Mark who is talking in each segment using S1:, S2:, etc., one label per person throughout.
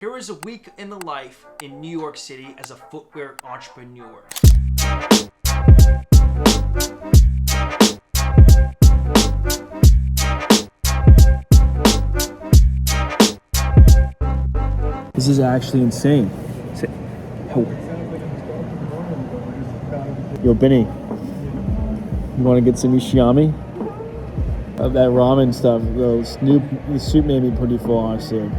S1: Here is a week in the life in New York City as a footwear entrepreneur.
S2: This is actually insane. Yo, Binny, you want to get some Ishiyami? That ramen stuff, the soup made me pretty full, honestly.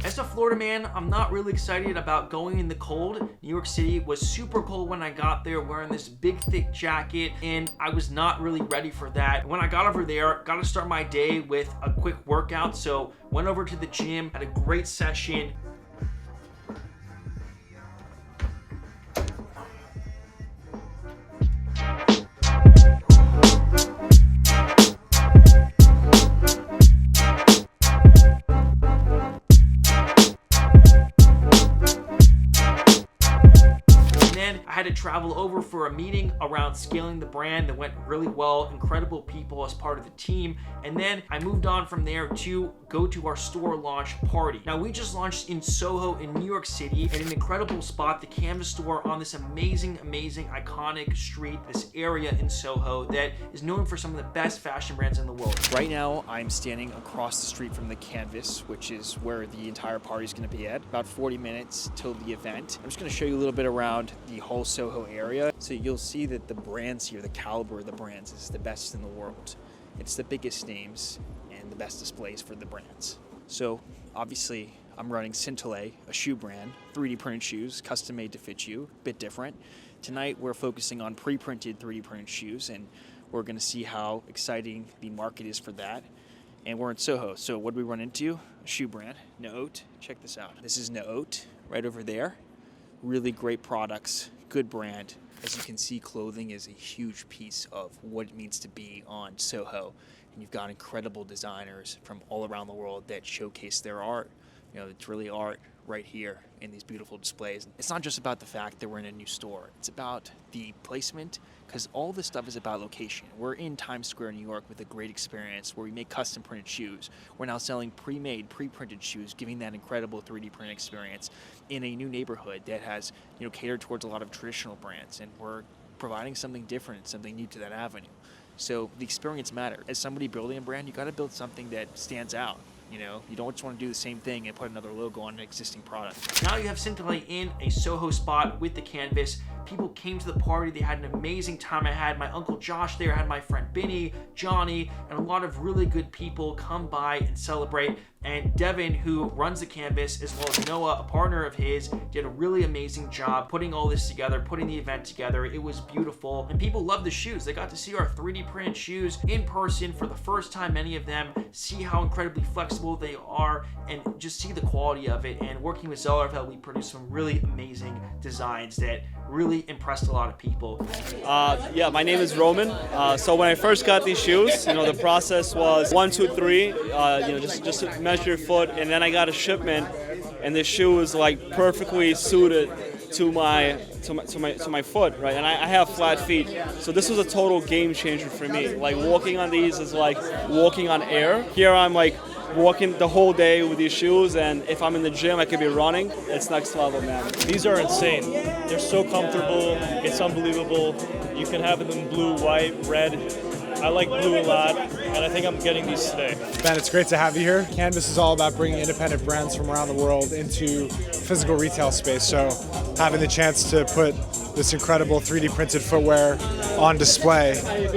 S1: As a Florida man, I'm not really excited about going in the cold. New York City was super cold when I got there, wearing this big thick jacket, and I was not really ready for that. When I got over there, got to start my day with a quick workout, so went over to the gym, had a great session. I had to travel over for a meeting around scaling the brand that went really well, incredible people as part of the team, and then I moved on from there to go to our store launch party. Now, we just launched in Soho in New York City at an incredible spot, the Canvas store on this amazing iconic street, this area in Soho that is known for some of the best fashion brands in the world.
S3: Right now, I'm standing across the street from the Canvas, which is where the entire party is going to be at. About 40 minutes till the event. I'm just going to show you a little bit around the whole Soho area. So you'll see that the brands here, the caliber of the brands is the best in the world. It's the biggest names and the best displays for the brands. So obviously I'm running Scintillate, a shoe brand, 3D printed shoes, custom made to fit you, a bit different. Tonight we're focusing on pre-printed 3D printed shoes, and we're gonna see how exciting the market is for that. And we're in Soho. So what do we run into? A shoe brand, Note. Check this out. This is Note right over there. Really great products, good brand. As you can see, clothing is a huge piece of what it means to be on Soho. And you've got incredible designers from all around the world that showcase their art. You know, it's really art right here in these beautiful displays. It's not just about the fact that we're in a new store. It's about the placement, because all this stuff is about location. We're in Times Square, New York with a great experience where we make custom printed shoes. We're now selling pre-made, pre-printed shoes, giving that incredible 3D print experience in a new neighborhood that has, catered towards a lot of traditional brands. And we're providing something different, something new to that avenue. So the experience matters. As somebody building a brand, you got to build something that stands out. You don't just want to do the same thing and put another logo on an existing product.
S1: Now you have Scintillate in a Soho spot with the Canvas. People came to the party, they had an amazing time. I had my uncle Josh there, I had my friend Binny, Johnny, and a lot of really good people come by and celebrate. And Devin, who runs the Canvas, as well as Noah, a partner of his, did a really amazing job putting all this together, putting the event together. It was beautiful, and people loved the shoes. They got to see our 3D printed shoes in person for the first time, many of them, see how incredibly flexible they are, and just see the quality of it. And working with Zellerfeld, we produced some really amazing designs that really impressed a lot of people.
S4: Yeah, my name is Roman. So when I first got these shoes, the process was 1, 2, 3, just to measure your foot, and then I got a shipment, and this shoe was like perfectly suited to my foot, right? And I have flat feet, so this was a total game changer for me. Like, walking on these is like walking on air. Here I'm like walking the whole day with these shoes, and if I'm in the gym, I could be running. It's next level, man.
S5: These are insane. They're so comfortable. It's unbelievable. You can have them in blue, white, red. I like blue a lot, and I think I'm getting these today.
S6: Ben, it's great to have you here. Canvas is all about bringing independent brands from around the world into physical retail space. So having the chance to put this incredible 3D printed footwear on display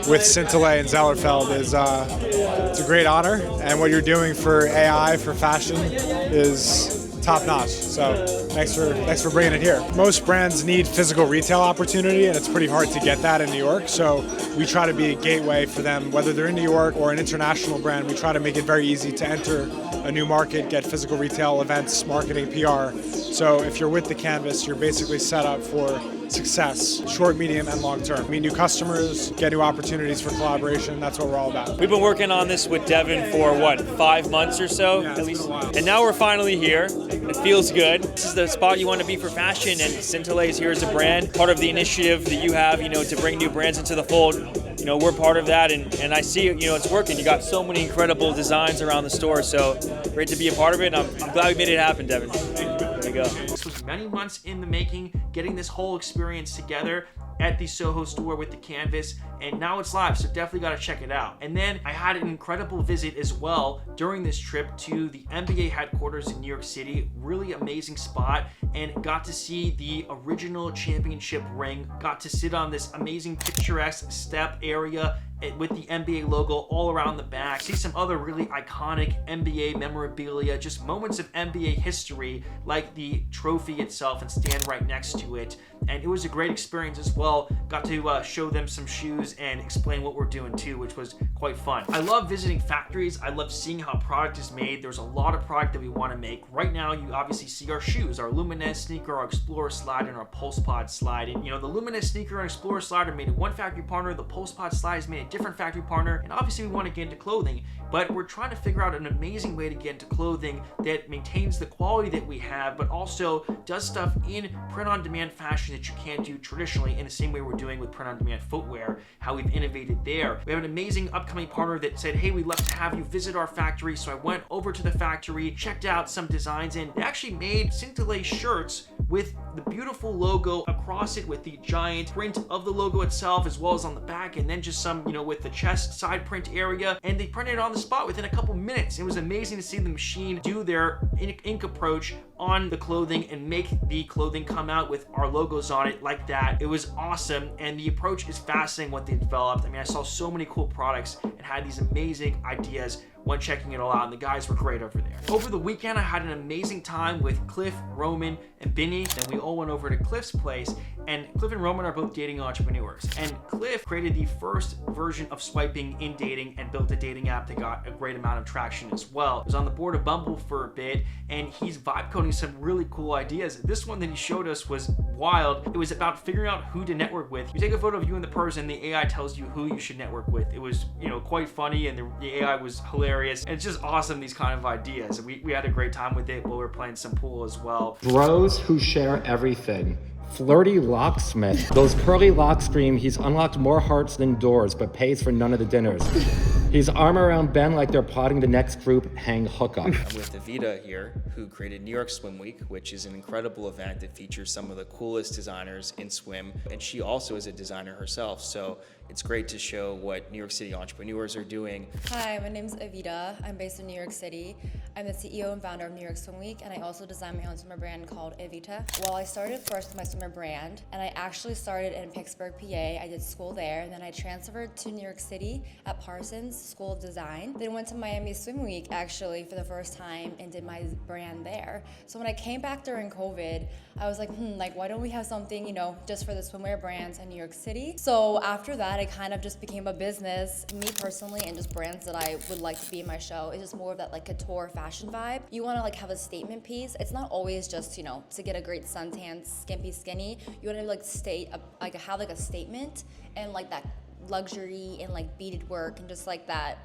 S6: with Scintillate and Zellerfeld is it's a great honor. And what you're doing for AI, for fashion, is top notch. So thanks for bringing it here. Most brands need physical retail opportunity, and it's pretty hard to get that in New York. So we try to be a gateway for them, whether they're in New York or an international brand. We try to make it very easy to enter a new market, get physical retail events, marketing, PR. So if you're with the Canvas, you're basically set up for success, short, medium, and long term. Meet new customers, get new opportunities for collaboration. That's what we're all about.
S5: We've been working on this with Devin for, 5 months or so?
S6: Yeah,
S5: at least.
S6: and
S5: now we're finally here. It feels good. This is the spot you want to be for fashion, and Scintillate is here as a brand. Part of the initiative that you have, to bring new brands into the fold.
S3: you know, we're part of that, and I see, you know, it's working. You got so many incredible designs around the store, so great to be a part of it, and I'm glad we made it happen, Devin. There you go.
S1: This was many months in the making, getting this whole experience together at the Soho store with the Canvas, and now it's live, so definitely got to check it out. And then I had an incredible visit as well during this trip to the NBA headquarters in New York City. Really amazing spot, and got to see the original championship ring, got to sit on this amazing picturesque step area with the NBA logo all around the back, see some other really iconic NBA memorabilia, just moments of NBA history like the trophy itself, and stand right next to it. And it was a great experience as well. Got to show them some shoes and explain what we're doing too, which was quite fun. I love visiting factories. I love seeing how product is made. There's a lot of product that we want to make. Right now, you obviously see our shoes, our Luminez sneaker, our Explorer slide, and our Pulse Pod slide. And you know, the Luminez sneaker and Explorer slide are made in one factory partner. The Pulse Pod slide is made in a different factory partner. And obviously we want to get into clothing, but we're trying to figure out an amazing way to get into clothing that maintains the quality that we have, but also does stuff in print-on-demand fashion that you can't do traditionally, in the same way we're doing with print-on-demand footwear, how we've innovated there. We have an amazing upcoming partner that said, hey, we'd love to have you visit our factory. So I went over to the factory, checked out some designs, and they actually made Scintillate shirts with the beautiful logo across it, with the giant print of the logo itself, as well as on the back, and then just some, you know, with the chest side print area, and they printed it on the spot within a couple minutes. It was amazing to see the machine do their ink approach on the clothing and make the clothing come out with our logos on it like that. It was awesome, and the approach is fascinating what they developed. I mean, I saw so many cool products and had these amazing ideas when checking it all out, and the guys were great over there. Over the weekend, I had an amazing time with Cliff, Roman, and Binny. Then we all went over to Cliff's place, and Cliff and Roman are both dating entrepreneurs. And Cliff created the first version of swiping in dating and built a dating app that got a great amount of traction as well. He was on the board of Bumble for a bit, and he's vibe coding some really cool ideas. This one that he showed us was wild. It was about figuring out who to network with. You take a photo of you and the person, the AI tells you who you should network with. It was, you know, quite funny, and the AI was hilarious. And it's just awesome, these kind of ideas. We had a great time with it while we were playing some pool as well.
S7: Bros who share everything. Flirty locksmith. Those curly locks scream he's unlocked more hearts than doors, but pays for none of the dinners. He's arm around Ben like they're plotting the next group hang hookup.
S3: I'm with Evita here, who created New York Swim Week, which is an incredible event that features some of the coolest designers in swim. And she also is a designer herself, so it's great to show what New York City entrepreneurs are doing.
S8: Hi, my name is Evita. I'm based in New York City. I'm the CEO and founder of New York Swim Week, and I also design my own swimmer brand called Evita. Well, I started first with my swimmer brand, and I actually started in Pittsburgh, PA. I did school there, and then I transferred to New York City at Parsons School of Design. Then went to Miami Swim Week actually for the first time and did my brand there. So when I came back during COVID, I was like, why don't we have something, you know, just for the swimwear brands in New York City? So after that, it kind of just became a business. Me personally, and just brands that I would like to be in my show, is just more of that like couture fashion vibe. You want to like have a statement piece. It's not always just, you know, to get a great suntan, skimpy, skinny. You want to like have like a statement, and like that luxury and like beaded work, and just like that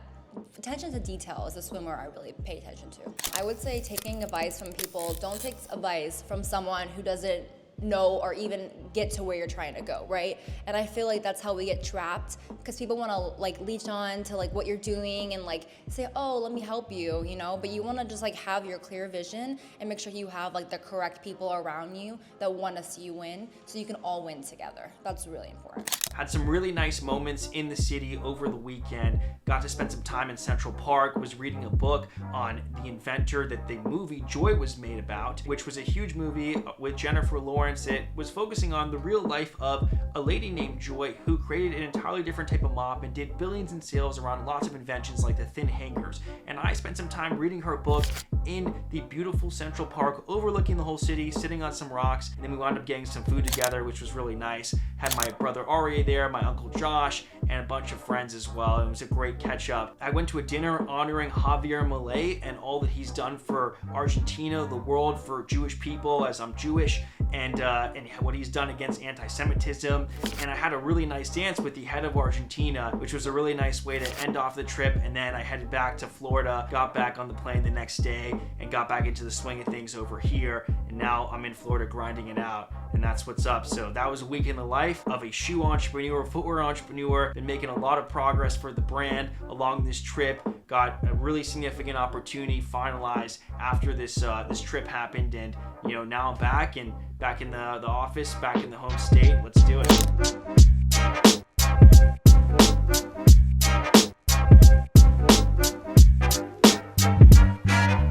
S8: attention to detail is a swimwear I really pay attention to. I would say taking advice from people, don't take advice from someone who doesn't know or even get to where you're trying to go, right? And I feel like that's how we get trapped, because people want to like leech on to like what you're doing and like say, oh, let me help you, you know, but you want to just like have your clear vision and make sure you have like the correct people around you that want to see you win, so you can all win together. That's really important.
S1: Had some really nice moments in the city over the weekend. Got to spend some time in Central Park, was reading a book on the inventor that the movie Joy was made about, which was a huge movie with Jennifer Lawrence. It was focusing on the real life of a lady named Joy who created an entirely different type of mop and did billions in sales around lots of inventions like the thin hangers. And I spent some time reading her book in the beautiful Central Park, overlooking the whole city, sitting on some rocks, and then we wound up getting some food together, which was really nice. Had my brother Ari there, my uncle Josh, and a bunch of friends as well. It was a great catch up. I went to a dinner honoring Javier Milei and all that he's done for Argentina, the world, for Jewish people, as I'm Jewish, and what he's done against anti-Semitism. And I had a really nice dance with the head of Argentina, which was a really nice way to end off the trip. And then I headed back to Florida, got back on the plane the next day, and got back into the swing of things over here. And now I'm in Florida grinding it out. and that's what's up. So that was a week in the life of a shoe entrepreneur, footwear entrepreneur. Been making a lot of progress for the brand along this trip. Got a really significant opportunity finalized after this this trip happened, and now I'm back in the office, back in the home state. Let's do it.